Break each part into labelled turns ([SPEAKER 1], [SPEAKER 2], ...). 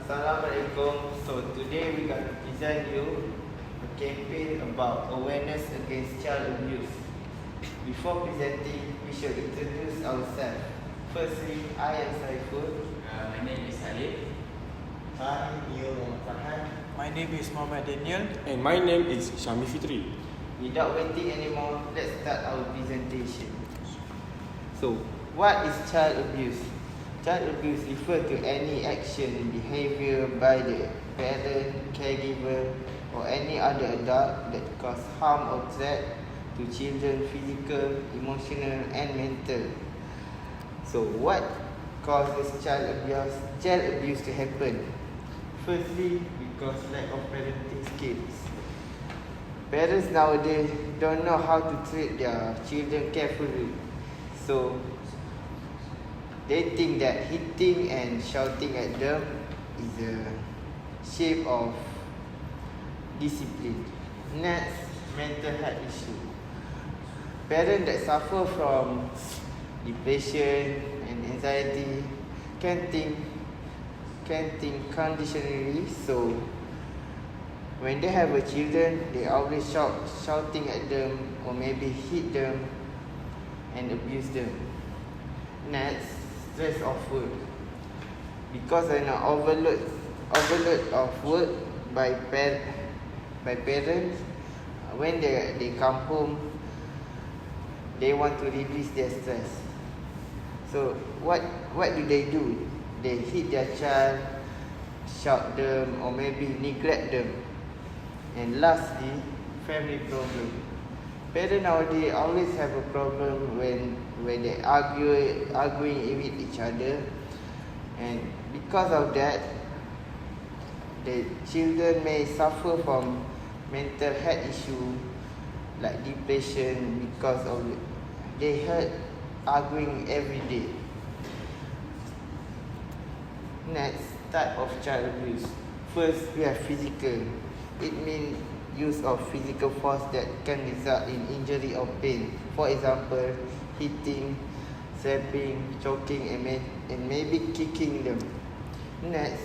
[SPEAKER 1] Assalamualaikum. So today we going to present you a campaign about awareness against child abuse. Before presenting, we should introduce ourselves. Firstly, I am Saiful.
[SPEAKER 2] My name is Alif.
[SPEAKER 1] Hi, Neil and Farhan.
[SPEAKER 3] My name is Muhammad Daniel.
[SPEAKER 4] And my name is Shami Fitri.
[SPEAKER 1] Without waiting anymore, let's start our presentation. So, what is child abuse? Child abuse refers to any action and behavior by the parent, caregiver, or any other adult that cause harm or threat to children, physical, emotional, and mental. So, what causes child abuse to happen? Firstly, because lack of parenting skills. Parents nowadays don't know how to treat their children carefully. So, they think that hitting and shouting at them is a shape of discipline. Next, mental health issue. Parents that suffer from depression and anxiety can think conditionally. So, when they have a children, they always shouting at them or maybe hit them and abuse them. Next, stress of work. Because of an overload of work by parents, when they come home, they want to release their stress. So what do? They hit their child, shout them, or maybe neglect them. And lastly, family problem. Parents nowadays always have a problem when they arguing with each other, and because of that, the children may suffer from mental health issue like depression because of they heard arguing every day. Next type of child abuse. First, we have physical. It means use of physical force that can result in injury or pain. For example, hitting, slapping, choking, and maybe kicking them. Next,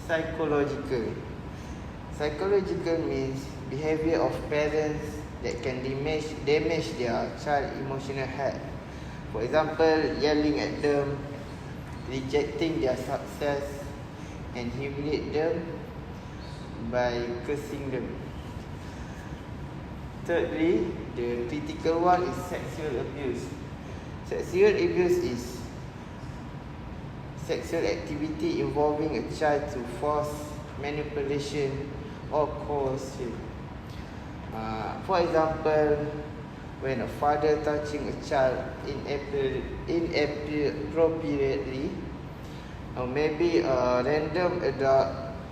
[SPEAKER 1] psychological. Psychological means behavior of parents that can damage their child emotional health. For example, yelling at them, rejecting their success, and humiliate them by cursing them. Thirdly, the critical one is sexual abuse. Sexual abuse is sexual activity involving a child to force, manipulation, or coercion. For example, when a father touching a child inappropriately, or maybe a random adult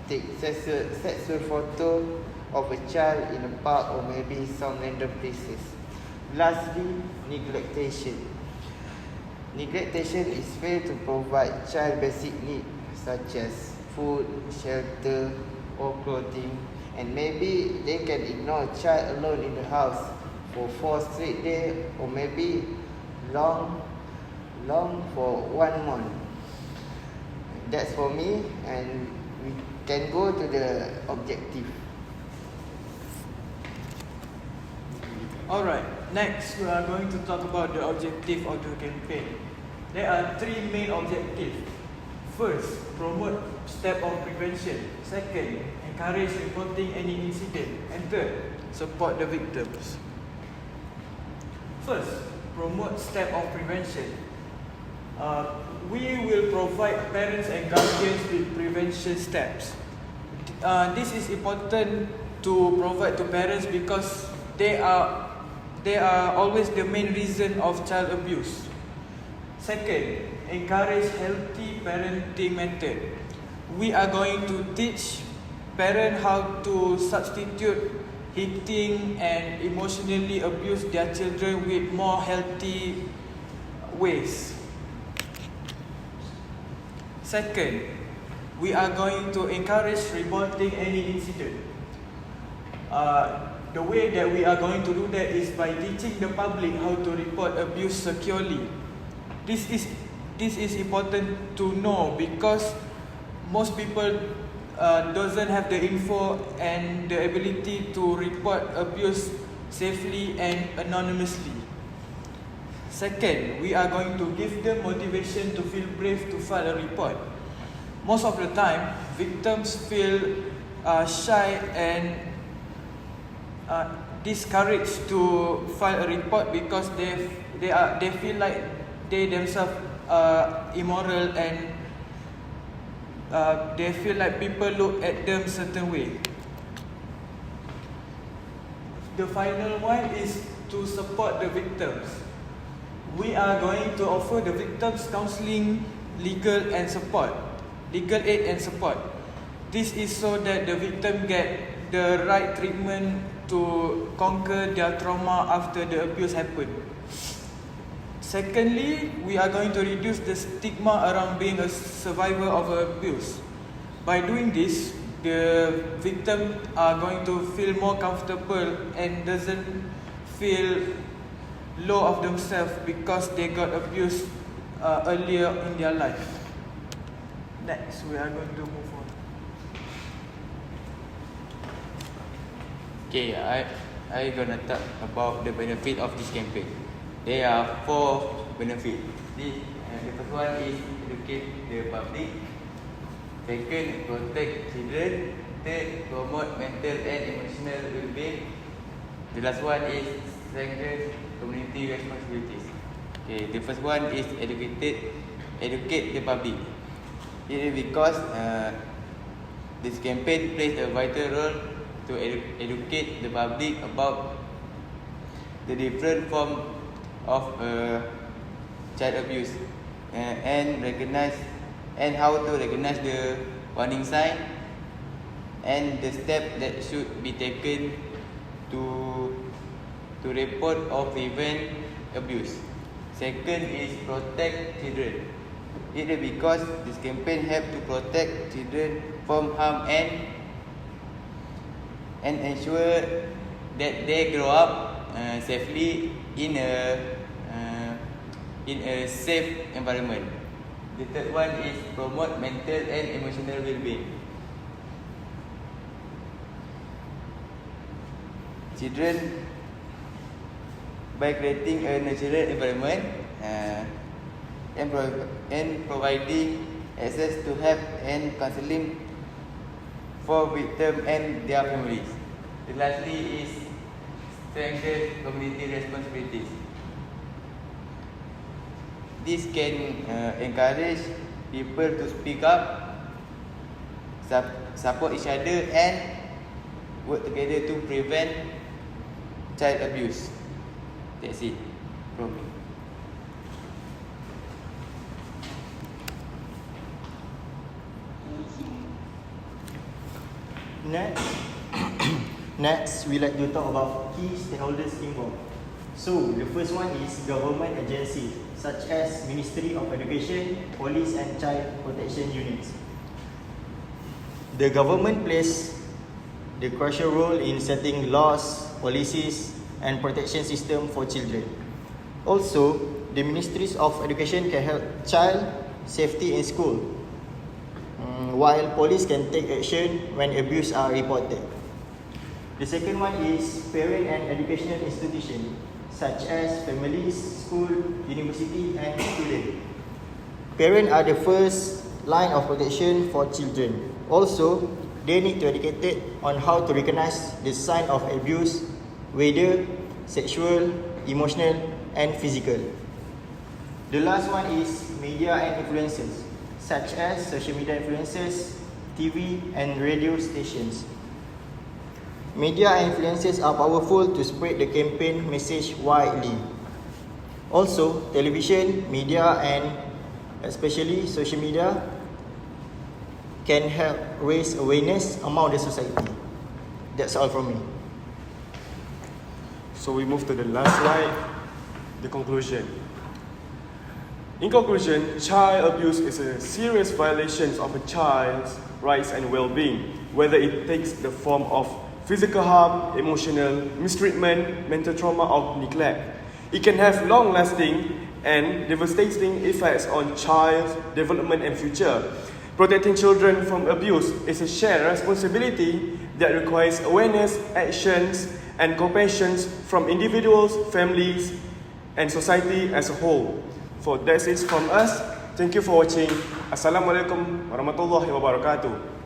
[SPEAKER 1] take sexual photo of a child in a park or maybe some random places. Lastly, neglectation. Neglectation is fail to provide child basic needs such as food, shelter, or clothing, and maybe they can ignore a child alone in the house for 4 straight days or maybe long for 1 month. That's for me, and we can go to the objective.
[SPEAKER 3] Alright, next we are going to talk about the objective of the campaign. There are 3 main objectives. First, promote step of prevention. Second, encourage reporting any incident. And third, support the victims. First, promote step of prevention. We will provide parents and guardians with prevention steps. This is important to provide to parents because they are always the main reason of child abuse. Second, encourage healthy parenting method. We are going to teach parents how to substitute hitting and emotionally abuse their children with more healthy ways. Second, we are going to encourage reporting any incident. The way that we are going to do that is by teaching the public how to report abuse securely. This is important to know because most people doesn't have the info and the ability to report abuse safely and anonymously. Second, we are going to give them motivation to feel brave to file a report. Most of the time, victims feel shy and discouraged to file a report because they feel like they themselves are immoral and they feel like people look at them certain way. The final one is to support the victims. We are going to offer the victims counseling, legal aid and support. This is so that the victim get the right treatment to conquer their trauma after the abuse happened. Secondly, we are going to reduce the stigma around being a survivor of abuse. By doing this, the victim are going to feel more comfortable and doesn't feel low of themselves because they got abused earlier in their life. Next, we are going to move on.
[SPEAKER 2] Okay, I gonna talk about the benefit of this campaign. There are 4 benefits. The first one is educate the public. Second, protect children. Third, promote mental and emotional well-being. The last one is strengthen community responsibilities. Okay, the first one is educate the public. It is because this campaign plays a vital role to educate the public about the different form of child abuse and how to recognize the warning sign and the step that should be taken to report or prevent abuse. Second is protect children. It is because this campaign help to protect children from harm and ensure that they grow up safely in a safe environment. The third one is promote mental and emotional well-being. Children, by creating a natural environment and providing access to help and counseling for victims and their families. The lastly is strengthen community responsibilities. This can encourage people to speak up, support each other and work together to prevent child abuse. That's it from me.
[SPEAKER 5] Next, we like to talk about key stakeholders involved. So, the first one is government agencies such as Ministry of Education, Police and Child Protection Units. The government plays the crucial role in setting laws, policies and protection system for children. Also, the Ministries of Education can help child safety in school, while police can take action when abuse are reported. The second one is parent and educational institutions such as families, school, university and students. Parents are the first line of protection for children. Also, they need to educate on how to recognize the sign of abuse, whether sexual, emotional and physical. The last one is media and influencers such as social media influencers, TV and radio stations. Media and influencers are powerful to spread the campaign message widely. Also, television, media and especially social media can help raise awareness among the society. That's all from me.
[SPEAKER 4] So we move to the last slide, the conclusion. In conclusion, child abuse is a serious violation of a child's rights and well-being, whether it takes the form of physical harm, emotional mistreatment, mental trauma or neglect. It can have long-lasting and devastating effects on child's development and future. Protecting children from abuse is a shared responsibility that requires awareness, actions, and compassion from individuals, families, and society as a whole. For that's it from us. Thank you for watching. Assalamualaikum warahmatullahi wabarakatuh.